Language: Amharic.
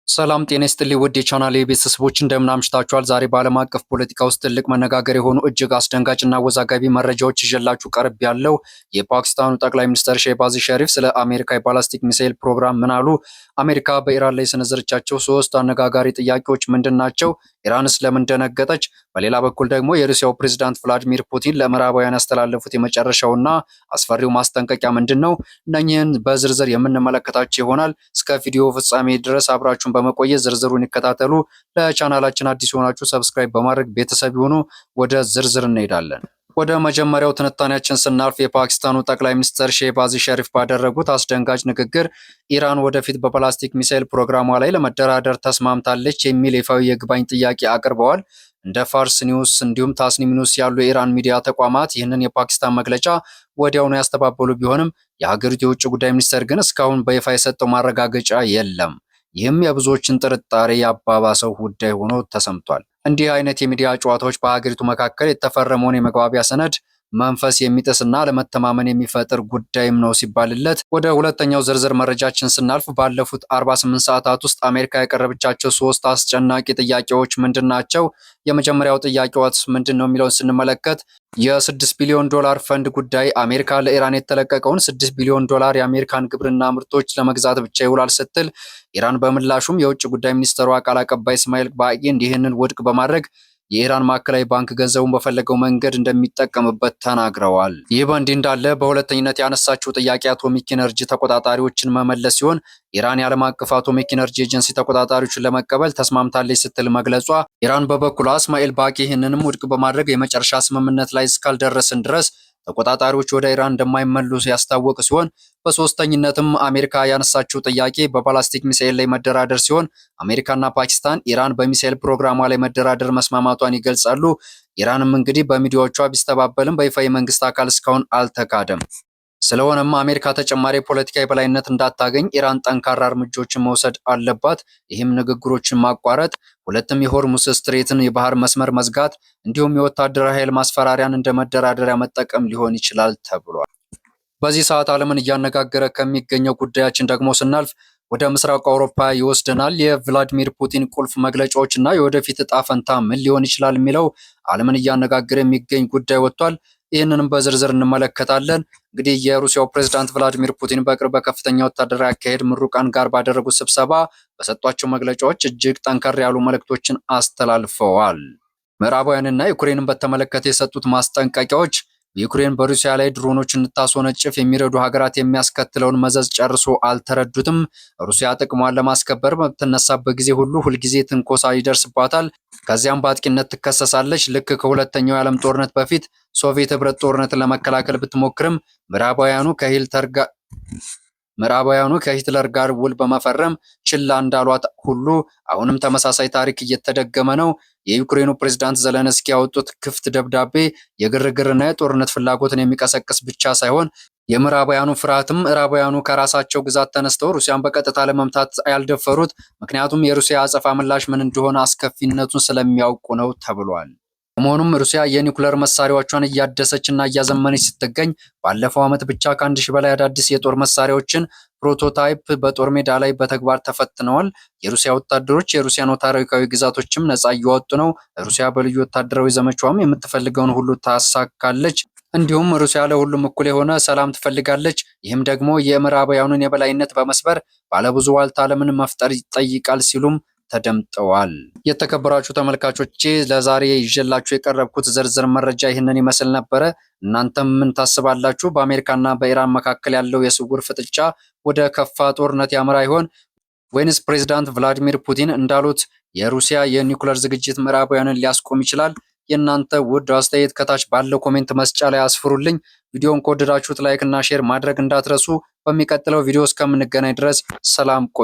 ሰላም ጤና ይስጥልኝ ውድ የቻናሌ ቤተሰቦች እንደምን አምሽታችኋል። ዛሬ በዓለም አቀፍ ፖለቲካ ውስጥ ትልቅ መነጋገር የሆኑ እጅግ አስደንጋጭና አወዛጋቢ መረጃዎች ይዤላችሁ ቀርብ ያለው የፓኪስታኑ ጠቅላይ ሚኒስትር ሼህባዝ ሸሪፍ ስለ አሜሪካ የባላስቲክ ሚሳኤል ፕሮግራም ምን አሉ? አሜሪካ በኢራን ላይ የሰነዘረቻቸው ሶስት አነጋጋሪ ጥያቄዎች ምንድን ናቸው? ኢራንስ ለምን ደነገጠች? በሌላ በኩል ደግሞ የሩሲያው ፕሬዝዳንት ቭላዲሚር ፑቲን ለምዕራባውያን ያስተላለፉት የመጨረሻውና አስፈሪው ማስጠንቀቂያ ምንድን ነው? እነኚህን በዝርዝር የምንመለከታቸው ይሆናል። እስከ ቪዲዮ ፍጻሜ ድረስ አብራችሁን በመቆየት ዝርዝሩን ይከታተሉ። ለቻናላችን አዲስ የሆናችሁ ሰብስክራይብ በማድረግ ቤተሰብ ይሁኑ። ወደ ዝርዝር እንሄዳለን። ወደ መጀመሪያው ትንታኔያችን ስናልፍ የፓኪስታኑ ጠቅላይ ሚኒስትር ሼህባዝ ሸሪፍ ባደረጉት አስደንጋጭ ንግግር ኢራን ወደፊት በፕላስቲክ ሚሳኤል ፕሮግራሟ ላይ ለመደራደር ተስማምታለች የሚል ይፋዊ የይግባኝ ጥያቄ አቅርበዋል። እንደ ፋርስ ኒውስ እንዲሁም ታስኒም ኒውስ ያሉ የኢራን ሚዲያ ተቋማት ይህንን የፓኪስታን መግለጫ ወዲያውኑ ያስተባበሉ ቢሆንም የሀገሪቱ የውጭ ጉዳይ ሚኒስቴር ግን እስካሁን በይፋ የሰጠው ማረጋገጫ የለም። ይህም የብዙዎችን ጥርጣሬ ያባባሰው ጉዳይ ሆኖ ተሰምቷል። እንዲህ አይነት የሚዲያ ጨዋታዎች በሀገሪቱ መካከል የተፈረመውን የመግባቢያ ሰነድ መንፈስ የሚጥስና ለመተማመን የሚፈጥር ጉዳይም ነው ሲባልለት፣ ወደ ሁለተኛው ዝርዝር መረጃችን ስናልፍ ባለፉት 48 ሰዓታት ውስጥ አሜሪካ ያቀረበቻቸው ሶስት አስጨናቂ ጥያቄዎች ምንድን ናቸው? የመጀመሪያው ጥያቄዋስ ምንድን ነው የሚለውን ስንመለከት የ6 ቢሊዮን ዶላር ፈንድ ጉዳይ አሜሪካ ለኢራን የተለቀቀውን 6 ቢሊዮን ዶላር የአሜሪካን ግብርና ምርቶች ለመግዛት ብቻ ይውላል ስትል፣ ኢራን በምላሹም የውጭ ጉዳይ ሚኒስትሯ ቃል አቀባይ እስማኤል ባቂ ይህንን ውድቅ በማድረግ የኢራን ማዕከላዊ ባንክ ገንዘቡን በፈለገው መንገድ እንደሚጠቀምበት ተናግረዋል። ይህ በእንዲህ እንዳለ በሁለተኝነት ያነሳችው ጥያቄ አቶሚክ ኢነርጂ ተቆጣጣሪዎችን መመለስ ሲሆን ኢራን የዓለም አቀፍ አቶሚክ ኢነርጂ ኤጀንሲ ተቆጣጣሪዎችን ለመቀበል ተስማምታለች ስትል መግለጿ፣ ኢራን በበኩሏ እስማኤል ባቂ ይህንንም ውድቅ በማድረግ የመጨረሻ ስምምነት ላይ እስካልደረስን ድረስ ተቆጣጣሪዎች ወደ ኢራን እንደማይመለሱ ያስታወቅ ሲሆን፣ በሶስተኝነትም አሜሪካ ያነሳችው ጥያቄ በባላስቲክ ሚሳኤል ላይ መደራደር ሲሆን አሜሪካና ፓኪስታን ኢራን በሚሳኤል ፕሮግራሟ ላይ መደራደር መስማማቷን ይገልጻሉ። ኢራንም እንግዲህ በሚዲያዎቿ ቢስተባበልም በይፋ የመንግስት አካል እስካሁን አልተካደም። ስለሆነም አሜሪካ ተጨማሪ የፖለቲካ የበላይነት እንዳታገኝ ኢራን ጠንካራ እርምጃዎችን መውሰድ አለባት። ይህም ንግግሮችን ማቋረጥ፣ ሁለትም የሆርሙዝ ስትሬትን የባህር መስመር መዝጋት እንዲሁም የወታደራዊ ኃይል ማስፈራሪያን እንደ መደራደሪያ መጠቀም ሊሆን ይችላል ተብሏል። በዚህ ሰዓት ዓለምን እያነጋገረ ከሚገኘው ጉዳያችን ደግሞ ስናልፍ ወደ ምስራቅ አውሮፓ ይወስደናል። የቭላዲሚር ፑቲን ቁልፍ መግለጫዎች እና የወደፊት እጣ ፈንታ ምን ሊሆን ይችላል የሚለው ዓለምን እያነጋገረ የሚገኝ ጉዳይ ወጥቷል። ይህንንም በዝርዝር እንመለከታለን። እንግዲህ የሩሲያው ፕሬዝዳንት ቭላዲሚር ፑቲን በቅርብ በከፍተኛ ወታደራዊ አካሄድ ምሩቃን ጋር ባደረጉት ስብሰባ በሰጧቸው መግለጫዎች እጅግ ጠንከር ያሉ መልእክቶችን አስተላልፈዋል። ምዕራባውያንና ዩክሬንን በተመለከተ የሰጡት ማስጠንቀቂያዎች ዩክሬን በሩሲያ ላይ ድሮኖችን እንድታስወነጭፍ የሚረዱ ሀገራት የሚያስከትለውን መዘዝ ጨርሶ አልተረዱትም። ሩሲያ ጥቅሟን ለማስከበር በምትነሳበት ጊዜ ሁሉ ሁልጊዜ ትንኮሳ ይደርስባታል። ከዚያም በአጥቂነት ትከሰሳለች። ልክ ከሁለተኛው የዓለም ጦርነት በፊት ሶቪየት ህብረት ጦርነትን ለመከላከል ብትሞክርም ምዕራባውያኑ ከሂትለር ጋር ውል በመፈረም ችላ እንዳሏት ሁሉ አሁንም ተመሳሳይ ታሪክ እየተደገመ ነው። የዩክሬኑ ፕሬዝዳንት ዘለንስኪ ያወጡት ክፍት ደብዳቤ የግርግርና የጦርነት ፍላጎትን የሚቀሰቅስ ብቻ ሳይሆን የምዕራባውያኑ ፍርሃትም ምዕራባውያኑ ከራሳቸው ግዛት ተነስተው ሩሲያን በቀጥታ ለመምታት ያልደፈሩት ምክንያቱም የሩሲያ አጸፋ ምላሽ ምን እንደሆነ አስከፊነቱን ስለሚያውቁ ነው ተብሏል። በመሆኑም ሩሲያ የኒውክሌር መሳሪያዎቿን እያደሰችና እያዘመነች ስትገኝ ባለፈው ዓመት ብቻ ከ1000 በላይ አዳዲስ የጦር መሳሪያዎችን ፕሮቶታይፕ በጦር ሜዳ ላይ በተግባር ተፈትነዋል። የሩሲያ ወታደሮች የሩሲያን ወታደራዊ ግዛቶችም ነፃ እያወጡ ነው። ሩሲያ በልዩ ወታደራዊ ዘመቻዋም የምትፈልገውን ሁሉ ታሳካለች። እንዲሁም ሩሲያ ለሁሉም እኩል የሆነ ሰላም ትፈልጋለች። ይህም ደግሞ የምዕራባውያኑን የበላይነት በመስበር ባለብዙ ዋልታ ዓለምን መፍጠር ይጠይቃል ሲሉም ተደምጠዋል። የተከበራችሁ ተመልካቾቼ ለዛሬ ይዤላችሁ የቀረብኩት ዝርዝር መረጃ ይህንን ይመስል ነበረ። እናንተም ምን ታስባላችሁ? በአሜሪካና በኢራን መካከል ያለው የስውር ፍጥጫ ወደ ከፋ ጦርነት ያመራ ይሆን ወይንስ ፕሬዝዳንት ቭላዲሚር ፑቲን እንዳሉት የሩሲያ የኒውክሌር ዝግጅት ምዕራባውያንን ሊያስቆም ይችላል? የእናንተ ውድ አስተያየት ከታች ባለው ኮሜንት መስጫ ላይ አስፍሩልኝ። ቪዲዮን ከወደዳችሁት ላይክ እና ሼር ማድረግ እንዳትረሱ። በሚቀጥለው ቪዲዮ እስከምንገናኝ ድረስ ሰላም ቆዩ።